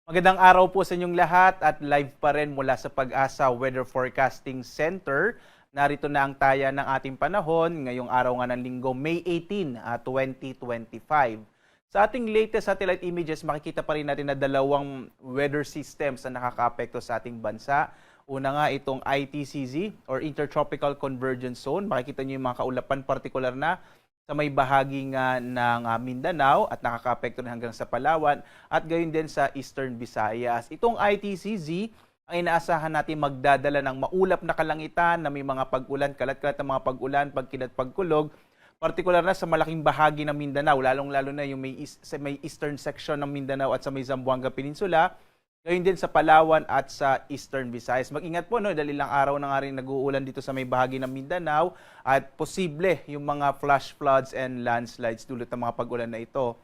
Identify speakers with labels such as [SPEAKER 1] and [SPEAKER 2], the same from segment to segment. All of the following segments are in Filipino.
[SPEAKER 1] Magandang araw po sa inyong lahat at live pa rin mula sa Pag-asa Weather Forecasting Center. Narito na ang taya ng ating panahon ngayong araw nga ng linggo, May 18, 2025. Sa ating latest satellite images, makikita pa rin natin na dalawang weather systems na nakakaapekto sa ating bansa. Una nga itong ITCZ or Intertropical Convergence Zone. Makikita niyo yung mga kaulapan partikular na sa may bahagi nga ng Mindanao at nakakaapekto na hanggang sa Palawan at gayon din sa Eastern Visayas. Itong ITCZ ang inaasahan natin magdadala ng maulap na kalangitan na may mga pag-ulan, kalat-kalat na mga pag-ulan, pagkinat, pagkulog, partikular na sa malaking bahagi ng Mindanao, lalong-lalo na yung sa may eastern section ng Mindanao at sa may Zamboanga Peninsula, gayon din sa Palawan at sa Eastern Visayas. Mag-ingat po, no? Dahil ilang araw na nga rin nag-uulan dito sa may bahagi ng Mindanao at posible yung mga flash floods and landslides dulot ng mga pag-ulan na ito.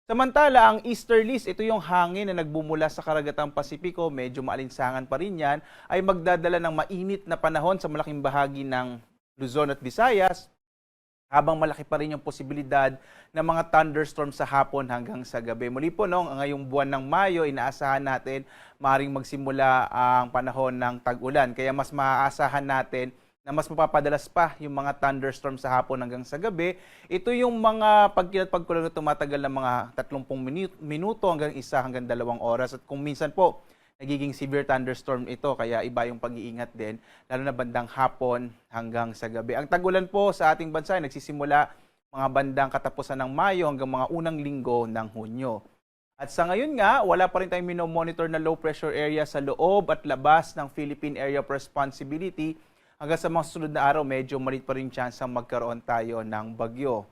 [SPEAKER 1] Samantala, ang easterlies, ito yung hangin na nagbumula sa karagatang Pasipiko, medyo maalinsangan pa rin yan, ay magdadala ng mainit na panahon sa malaking bahagi ng Luzon at Visayas, habang malaki pa rin yung posibilidad ng mga thunderstorm sa hapon hanggang sa gabi. Muli po, ngayong buwan ng Mayo, inaasahan natin maaaring magsimula ang panahon ng tag-ulan. Kaya mas maaasahan natin na mas mapapadalas pa yung mga thunderstorm sa hapon hanggang sa gabi. Ito yung mga pagkilat-pagkulog na tumatagal ng mga 30 minuto hanggang 1 hanggang 2 oras. At kung minsan po, nagiging severe thunderstorm ito, kaya iba yung pag-iingat din, lalo na bandang hapon hanggang sa gabi. Ang tag-ulan po sa ating bansa ay nagsisimula mga bandang katapusan ng Mayo hanggang mga unang linggo ng Hunyo. At sa ngayon nga, wala pa rin tayong minomonitor na low pressure area sa loob at labas ng Philippine Area of Responsibility. Hanggang sa mga susunod na araw, medyo maliit pa rin chance ang magkaroon tayo ng bagyo.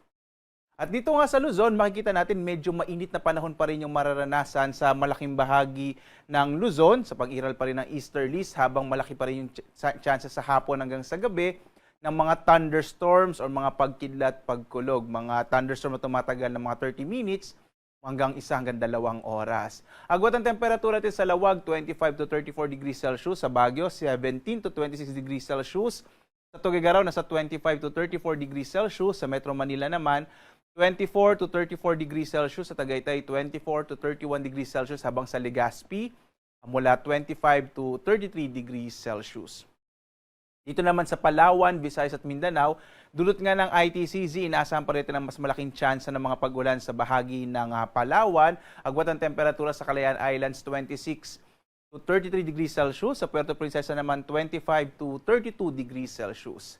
[SPEAKER 1] At dito nga sa Luzon, makikita natin medyo mainit na panahon pa rin yung mararanasan sa malaking bahagi ng Luzon sa pag-iral pa rin ng easterlies, habang malaki pa rin yung chances sa hapon hanggang sa gabi ng mga thunderstorms or mga pagkidlat, pagkulog. Mga thunderstorm na tumatagal ng mga 30 minutes hanggang 1 hanggang 2 oras. Agwat ang temperatura natin sa Lawag, 25 to 34 degrees Celsius. Sa Baguio, 17 to 26 degrees Celsius. Sa Tuguegarao, nasa 25 to 34 degrees Celsius. Sa Metro Manila naman, 24 to 34 degrees Celsius. Sa Tagaytay, 24 to 31 degrees Celsius. Habang sa Legazpi, mula 25 to 33 degrees Celsius. Dito naman sa Palawan, Visayas at Mindanao, dulot nga ng ITCZ, inaasahan pa rin ng mas malaking chance ng mga pag-ulan sa bahagi ng Palawan. Agwat ang temperatura sa Calayan Islands, 26 to 33 degrees Celsius. Sa Puerto Princesa naman, 25 to 32 degrees Celsius.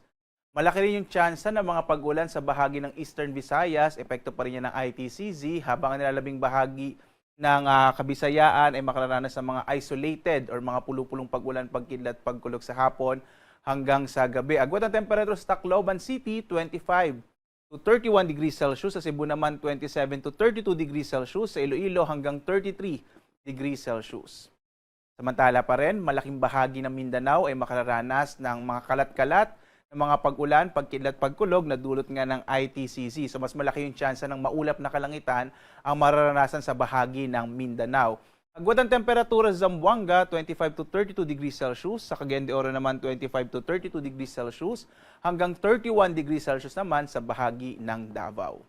[SPEAKER 1] Malaki rin yung tsansa ng mga pag-ulan sa bahagi ng Eastern Visayas, epekto pa rin yan ng ITCZ, habang ang nilalabing bahagi ng Kabisayaan ay makararanas ng mga isolated or mga pulupulong pag-ulan, pagkidlat, pagkulog sa hapon hanggang sa gabi. Agwat ang temperatura sa Tacloban City, 25 to 31 degrees Celsius. Sa Cebu naman, 27 to 32 degrees Celsius. Sa Iloilo hanggang 33 degrees Celsius. Samantala pa rin, malaking bahagi ng Mindanao ay makararanas ng mga kalat-kalat ng mga pag-ulan, pagkidlat, pagkulog na dulot nga ng ITCZ. So mas malaki yung tsansa ng maulap na kalangitan ang mararanasan sa bahagi ng Mindanao. Agwat ang temperatura sa Zamboanga, 25 to 32 degrees Celsius. Sa Cagayan de Oro naman, 25 to 32 degrees Celsius. Hanggang 31 degrees Celsius naman sa bahagi ng Davao.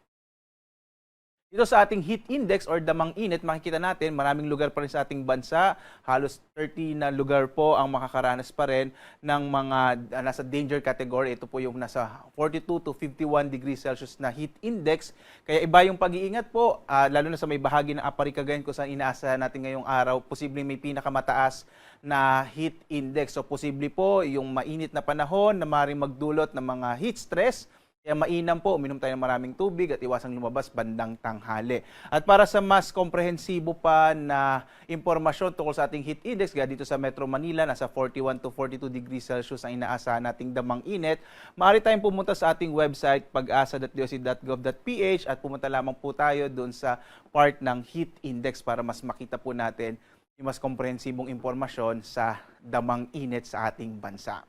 [SPEAKER 1] Dito sa ating heat index or damang init, makikita natin maraming lugar pa rin sa ating bansa. Halos 30 na lugar po ang makakaranas pa rin ng mga nasa danger category. Ito po yung nasa 42 to 51 degrees Celsius na heat index. Kaya iba yung pag-iingat po, lalo na sa may bahagi ng Aparri, Cagayan kung saan inaasahan natin ngayong araw, posibleng may pinakamataas na heat index. So posible po yung mainit na panahon na maaaring magdulot ng mga heat stress. Kaya mainam po, uminom tayo ng maraming tubig at iwasang lumabas bandang tanghali. At para sa mas komprehensibo pa na impormasyon tungkol sa ating heat index, gaya dito sa Metro Manila, nasa 41 to 42 degrees Celsius ang inaasahan nating damang init. Maaari tayong pumunta sa ating website, pag-asa.doc.gov.ph at pumunta lamang po tayo doon sa part ng heat index para mas makita po natin yung mas komprehensibong impormasyon sa damang init sa ating bansa.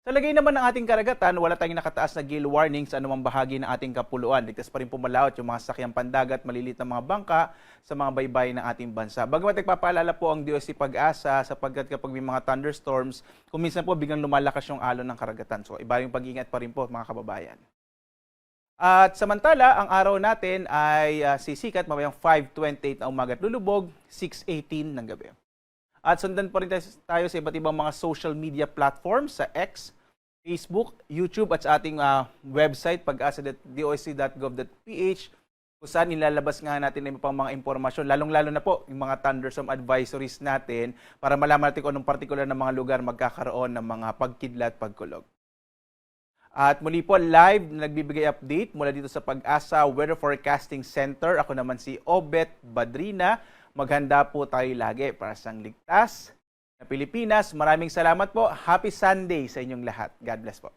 [SPEAKER 1] Sa lagay naman ng ating karagatan, wala tayong nakataas na gale warning sa anumang bahagi ng ating kapuluan. Ligtas pa rin pumalaot yung mga sakyang pandagat, maliliit na mga bangka sa mga baybayin ng ating bansa. Bagamat nagpapaalala po ang DOC Pag-asa sapagkat kapag may mga thunderstorms, kung minsan po biglang lumalakas yung alon ng karagatan. So iba yung pag-iingat pa rin po mga kababayan. At samantala, ang araw natin ay sisikat mamayang 5:28 na umaga at lulubog 6:18 ng gabi. At sundan po rin tayo sa iba't ibang mga social media platforms sa X, Facebook, YouTube at sa ating website pag-asa.doc.gov.ph kung saan ilalabas nga natin ang pang mga impormasyon, lalong-lalo na po yung mga thunderstorm advisories natin para malaman natin kung anong partikular na mga lugar magkakaroon ng mga pagkidlat, pagkulog. At muli po live na nagbibigay update mula dito sa Pag-asa Weather Forecasting Center. Ako naman si Obet Badrina. Maghanda po tayo lagi para sa ligtas na Pilipinas. Maraming salamat po. Happy Sunday sa inyong lahat. God bless po.